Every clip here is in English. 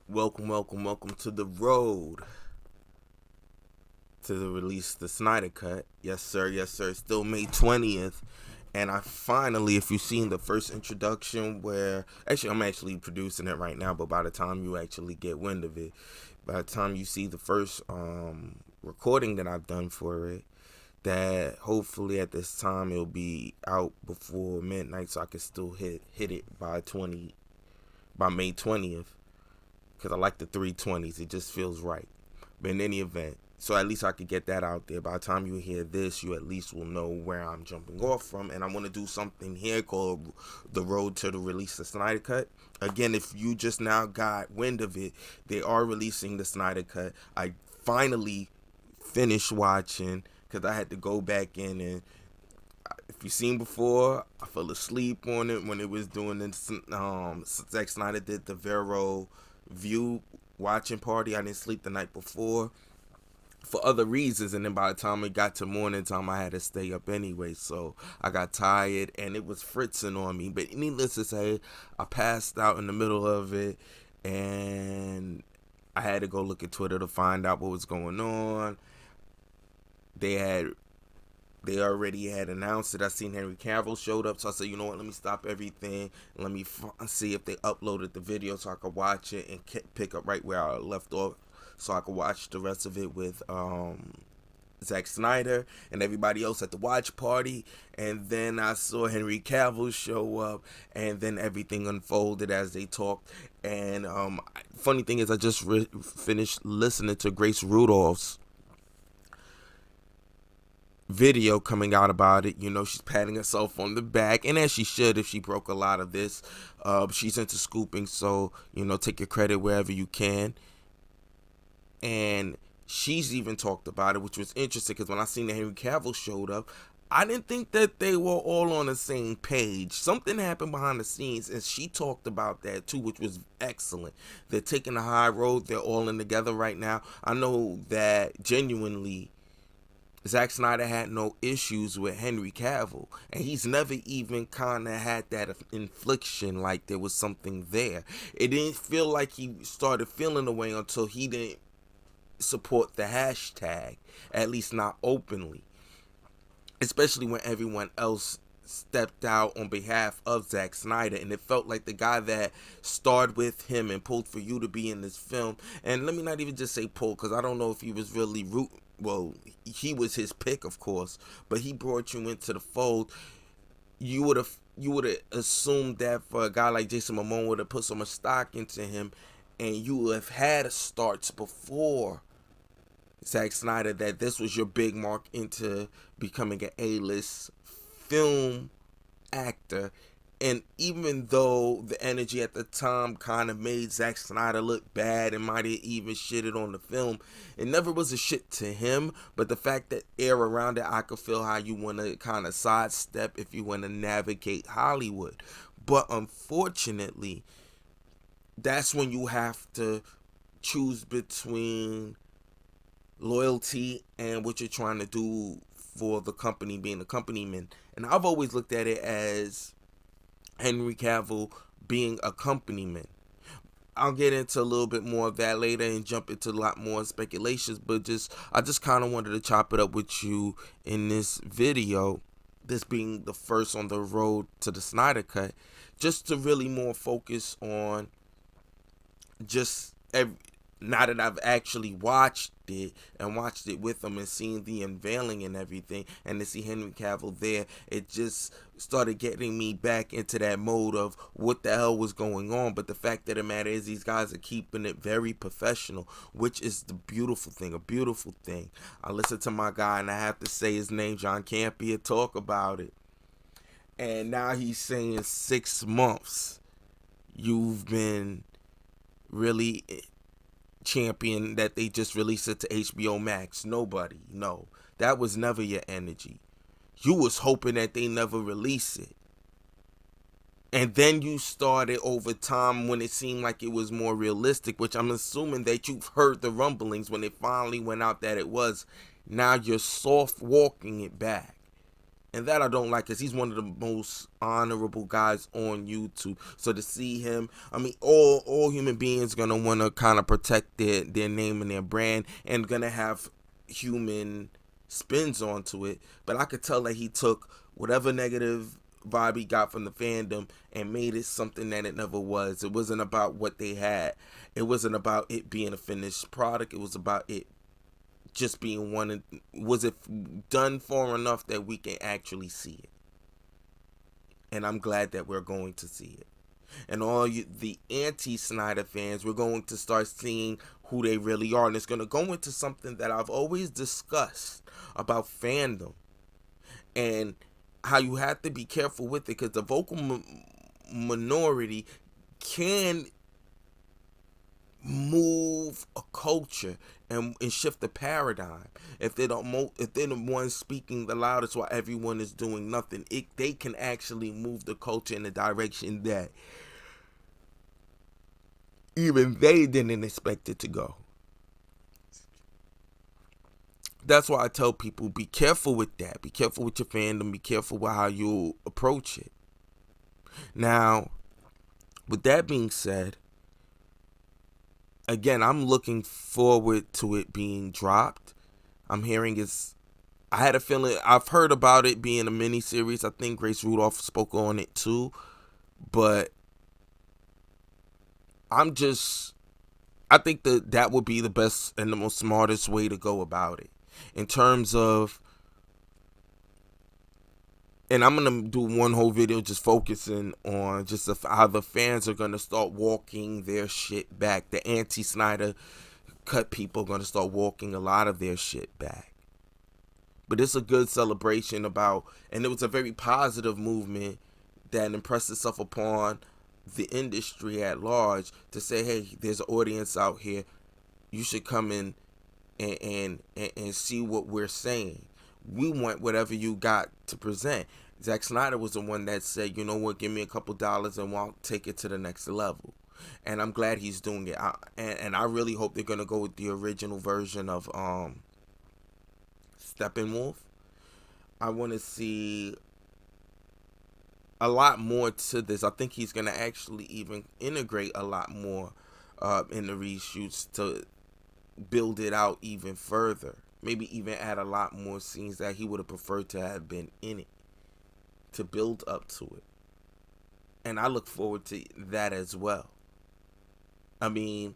Welcome to the road to the release the Snyder Cut. Yes, sir. Still May 20th. And I finally, if you've seen the first introduction where, actually, I'm actually producing it right now, but by the time you actually get wind of it, by the time you see the first recording that I've done for it, that hopefully at this time it'll be out before midnight so I can still hit it by May 20th, because I like the 320s. It just feels right. But in any event, so at least I could get that out there. By the time you hear this, you at least will know where I'm jumping off from. And I want to do something here called the road to the release of Snyder Cut. Again, if you just now got wind of it, they are releasing the Snyder Cut. I finally finished watching because I had to go back in, and if you've seen before, I fell asleep on it when it was doing this. Zack Snyder did the Vero View watching party. I didn't sleep the night before for other reasons, and then by the time it got to morning time, I had to stay up anyway, so I got tired and it was fritzing on me. But needless to say, I passed out in the middle of it, and I had to go look at Twitter to find out what was going on. They already had announced it. I seen Henry Cavill showed up, so I said, you know what, let me stop everything and let me see if they uploaded the video so I could watch it and pick up right where I left off, so I could watch the rest of it with Zack Snyder and everybody else at the watch party. And then I saw Henry Cavill show up, and then everything unfolded as they talked. And funny thing is, I just finished listening to Grace Rudolph's video coming out about it. You know, she's patting herself on the back, and as she should if she broke a lot of this. She's into scooping, so, you know, take your credit wherever you can. And she's even talked about it, which was interesting, because when I seen that Henry Cavill showed up, I didn't think that they were all on the same page. Something happened behind the scenes, and she talked about that too, which was excellent. They're taking the high road. They're all in together right now. I know that genuinely Zack Snyder had no issues with Henry Cavill, and he's never even kind of had that infliction like there was something there. It didn't feel like he started feeling the way until he didn't support the hashtag, at least not openly, especially when everyone else stepped out on behalf of Zack Snyder. And it felt like the guy that starred with him and pulled for you to be in this film, and let me not even just say pull, because I don't know if he was really he was his pick, of course, but he brought you into the fold. You would have assumed that for a guy like Jason Momoa would have put so much stock into him, and you would have had starts before Zack Snyder, that this was your big mark into becoming an A-list film actor. And even though the energy at the time kind of made Zack Snyder look bad and might have even shitted on the film, it never was a shit to him. But the fact that air around it, I could feel how you want to kind of sidestep if you want to navigate Hollywood. But unfortunately, that's when you have to choose between loyalty and what you're trying to do for the company, being a companyman. And I've always looked at it as Henry Cavill being a companyman. I'll get into a little bit more of that later and jump into a lot more speculations, but I just kind of wanted to chop it up with you in this video, this being the first on the road to the Snyder Cut, just to really more focus on now that I've actually watched it with them and seen the unveiling and everything, and to see Henry Cavill there, it just started getting me back into that mode of what the hell was going on. But the fact of the matter is, these guys are keeping it very professional, which is a beautiful thing. I listened to my guy, and I have to say his name, John Campea, talk about it, and now he's saying 6 months you've been really champion that they just released it to HBO Max. Nobody, no, that was never your energy. You was hoping that they never release it, and then you started over time when it seemed like it was more realistic, which I'm assuming that you've heard the rumblings when it finally went out that it was. Now you're soft walking it back. And that I don't like, because he's one of the most honorable guys on YouTube. So to see him, I mean, all human beings gonna want to kind of protect their name and their brand, and gonna have human spins onto it. But I could tell that he took whatever negative vibe he got from the fandom and made it something that it never was. It wasn't about what they had. It wasn't about it being a finished product. It was about it just being one. Was it done far enough that we can actually see it? And I'm glad that we're going to see it. And all the anti-Snyder fans, we're going to start seeing who they really are. And it's going to go into something that I've always discussed about fandom, and how you have to be careful with it, because the vocal minority can move a culture and shift the paradigm. If they're the ones speaking the loudest while everyone is doing nothing, they can actually move the culture in a direction that even they didn't expect it to go. That's why I tell people, be careful with that. Be careful with your fandom. Be careful with how you approach it. Now, with that being said, again, I'm looking forward to it being dropped. I'm hearing I had a feeling, I've heard about it being a mini series. I think Grace Rudolph spoke on it too. But I think that would be the best and the most smartest way to go about it. In terms of, and I'm going to do one whole video just focusing on just how the fans are going to start walking their shit back. The anti-Snyder cut people are going to start walking a lot of their shit back. But it's a good celebration and it was a very positive movement that impressed itself upon the industry at large, to say, hey, there's an audience out here. You should come in and see what we're saying. We want whatever you got to present. Zack Snyder was the one that said, you know what, give me a couple dollars and we'll take it to the next level. And I'm glad he's doing it. And I really hope they're going to go with the original version of Steppenwolf. I want to see a lot more to this. I think he's going to actually even integrate a lot more in the reshoots to build it out even further. Maybe even add a lot more scenes that he would have preferred to have been in it, to build up to it. And I look forward to that as well. I mean,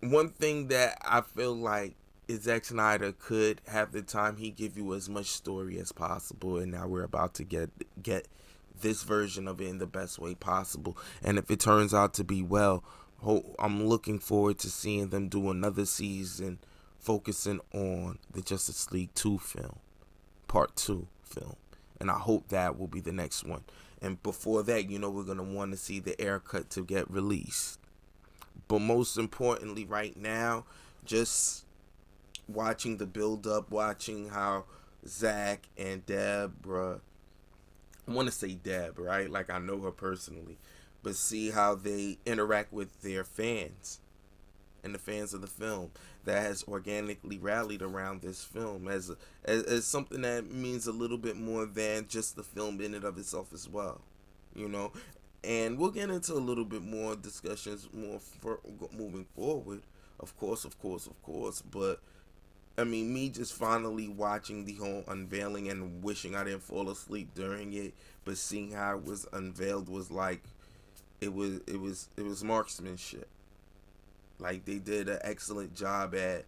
one thing that I feel like is Zack Snyder could have the time, he give you as much story as possible, and now we're about to get this version of it in the best way possible. And if it turns out to be well, I'm looking forward to seeing them do another season focusing on the Justice League 2 film, part 2 film. And I hope that will be the next one. And before that, we're going to want to see the air cut to get released. But most importantly right now, just watching the build up, watching how Zack and Deborah, I want to say Deb, right? Like, I know her personally, but see how they interact with their fans and the fans of the film that has organically rallied around this film as something that means a little bit more than just the film in and of itself as well, And we'll get into a little bit more discussions moving forward, of course. But I mean, me just finally watching the whole unveiling and wishing I didn't fall asleep during it, but seeing how it was unveiled was like, it was marksmanship. Like, they did an excellent job at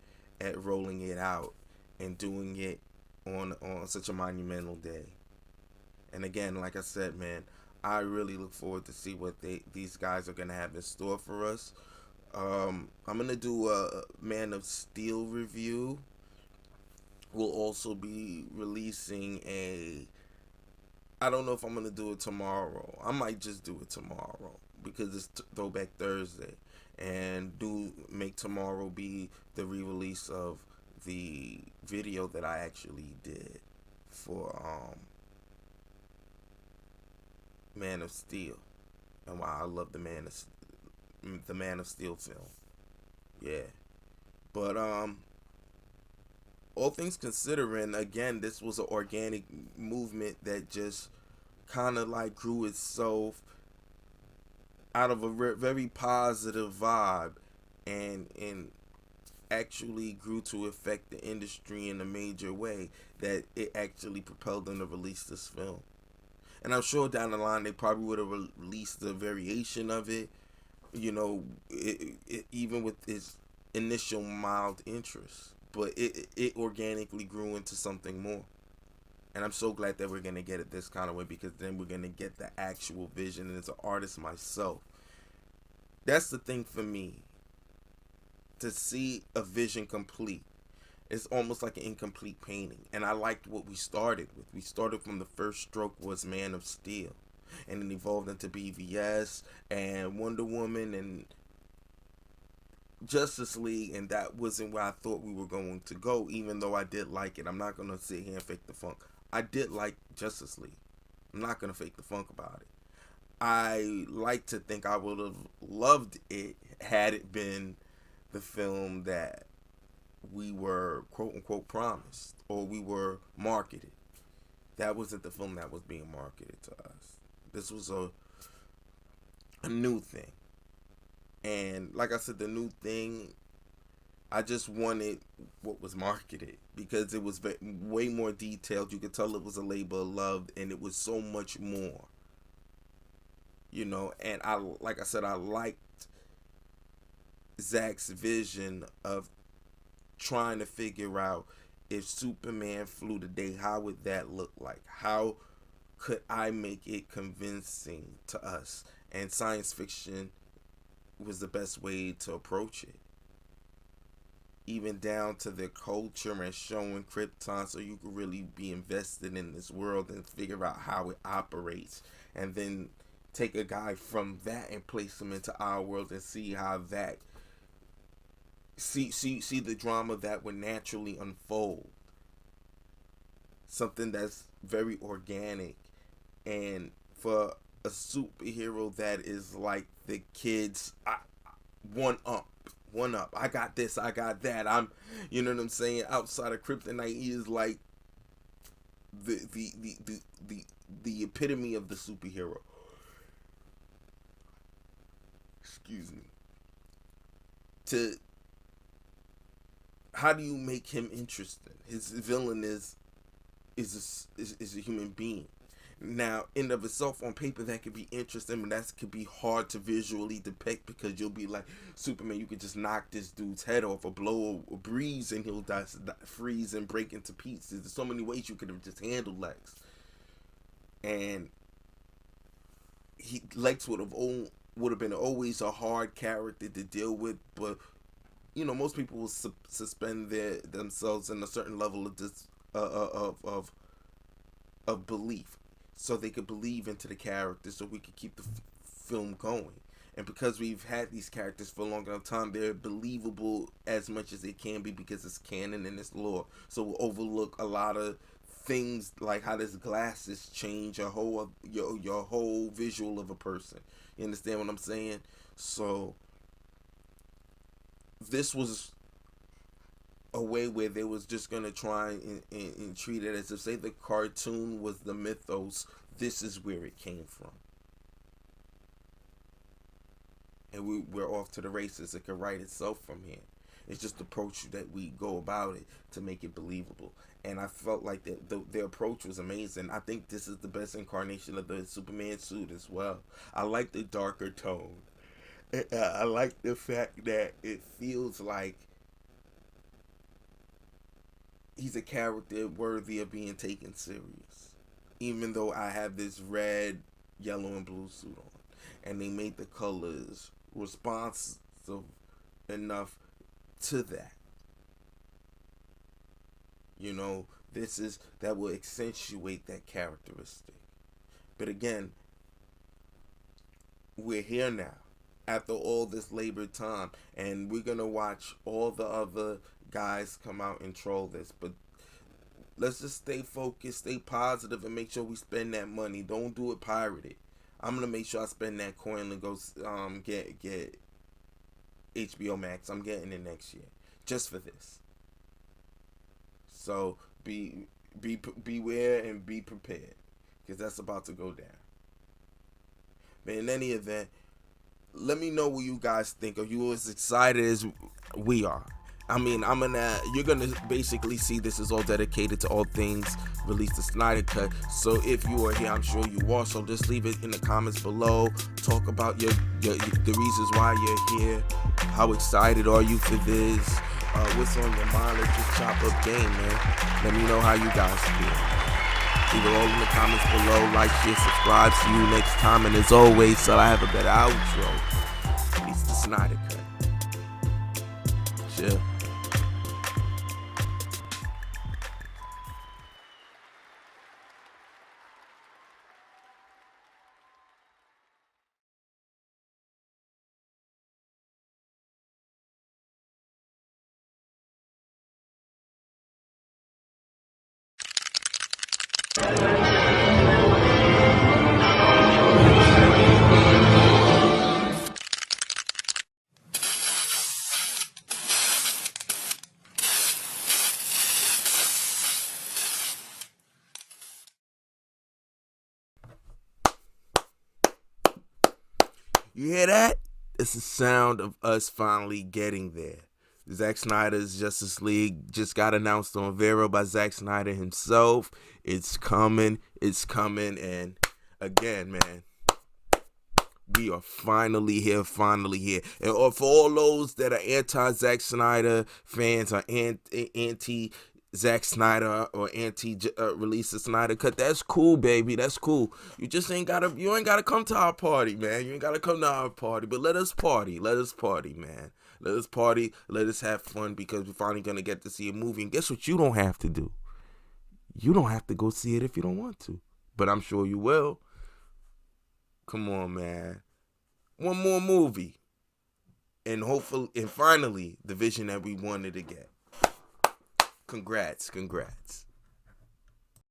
rolling it out and doing it on such a monumental day. And again, like I said, man, I really look forward to see what these guys are gonna have in store for us. I'm gonna do a Man of Steel review. We'll also be releasing I don't know if I'm gonna do it tomorrow. I might just do it tomorrow because it's Throwback Thursday, and do make tomorrow be the re-release of the video that I actually did for Man of Steel, and why I love the Man of Steel film. Yeah, but all things considering, again, this was an organic movement that just kind of like grew itself out of a very positive vibe, and actually grew to affect the industry in a major way, that it actually propelled them to release this film. And I'm sure down the line they probably would have released a variation of it, even with its initial mild interest. But it organically grew into something more. And I'm so glad that we're going to get it this kind of way, because then we're going to get the actual vision. And as an artist myself, that's the thing for me. To see a vision complete, it's almost like an incomplete painting. And I liked what we started with. We started from the first stroke was Man of Steel, and it evolved into BVS and Wonder Woman and Justice League, and that wasn't where I thought we were going to go, even though I did like it. I'm not going to sit here and fake the funk. I did like Justice League. I'm not going to fake the funk about it. I like to think I would have loved it had it been the film that we were quote unquote promised, or we were marketed. That wasn't the film that was being marketed to us. This was a new thing. And like I said, the new thing, I just wanted what was marketed, because it was way more detailed. You could tell it was a labor of love, and it was so much more. And like I said, I liked Zack's vision of trying to figure out, if Superman flew today, how would that look like? How could I make it convincing to us? And science fiction was the best way to approach it. Even down to the culture and showing Krypton, so you could really be invested in this world and figure out how it operates. And then take a guy from that and place him into our world and see how that see the drama that would naturally unfold. Something that's very organic. And for a superhero that is like the kids, one up. I got this, I got that. You know what I'm saying? Outside of Kryptonite, he is like the epitome of the superhero. Excuse me. How do you make him interesting? His villain is a human being. Now, in of itself, on paper, that could be interesting, but that could be hard to visually depict, because you'll be like, Superman, you could just knock this dude's head off, or blow a breeze, and he'll freeze and break into pieces. There's so many ways you could have just handled Lex. And Lex would have been always a hard character to deal with, but most people will suspend themselves in a certain level of of belief, so they could believe into the character, so we could keep the film going. And because we've had these characters for a long enough time, they're believable as much as they can be, because it's canon and it's lore. So we'll overlook a lot of things, like how this glasses change your whole visual of a person. You understand what I'm saying? So this was a way where they was just gonna try and treat it as if, say, the cartoon was the mythos, this is where it came from, and we're off to the races. It could write itself from here. It's just the approach that we go about it to make it believable. And I felt like the approach was amazing. I think this is the best incarnation of the Superman suit as well. I like the darker tone. I like the fact that it feels like he's a character worthy of being taken serious. Even though I have this red, yellow, and blue suit on. And they made the colors responsive enough to that. That will accentuate that characteristic. But again, we're here now, after all this labored time, and we're gonna watch all the other guys come out and troll this. But let's just stay focused, stay positive, and make sure we spend that money. Don't do it pirated. I'm gonna make sure I spend that coin and go get HBO Max. I'm getting it next year, just for this. So beware and be prepared, because that's about to go down. But in any event, let me know what you guys think. Are you as excited as we are? I mean, you're gonna basically see this is all dedicated to all things release the Snyder Cut. So if you are here, I'm sure you are. So just leave it in the comments below. Talk about the reasons why you're here. How excited are you for this? What's on your mind? Let's just chop up game, man. Let me know how you guys feel. Leave it all in the comments below. Like, share, subscribe. See you next time. And as always, so I have a better outro. Release the Snyder Cut. Chill. You hear that? It's the sound of us finally getting there. Zack Snyder's Justice League just got announced on Vero by Zack Snyder himself. It's coming, and again, man, we are finally here. And for all those that are anti-Zack Snyder fans or anti Zack Snyder or release the Snyder Cut, that's cool, baby. That's cool. You ain't gotta come to our party, man. You ain't gotta come to our party. But let us party, man. Let us party. Let us have fun, because we're finally gonna get to see a movie. And guess what? You don't have to do. You don't have to go see it if you don't want to. But I'm sure you will. Come on, man. One more movie, and finally, the vision that we wanted to get. Congrats.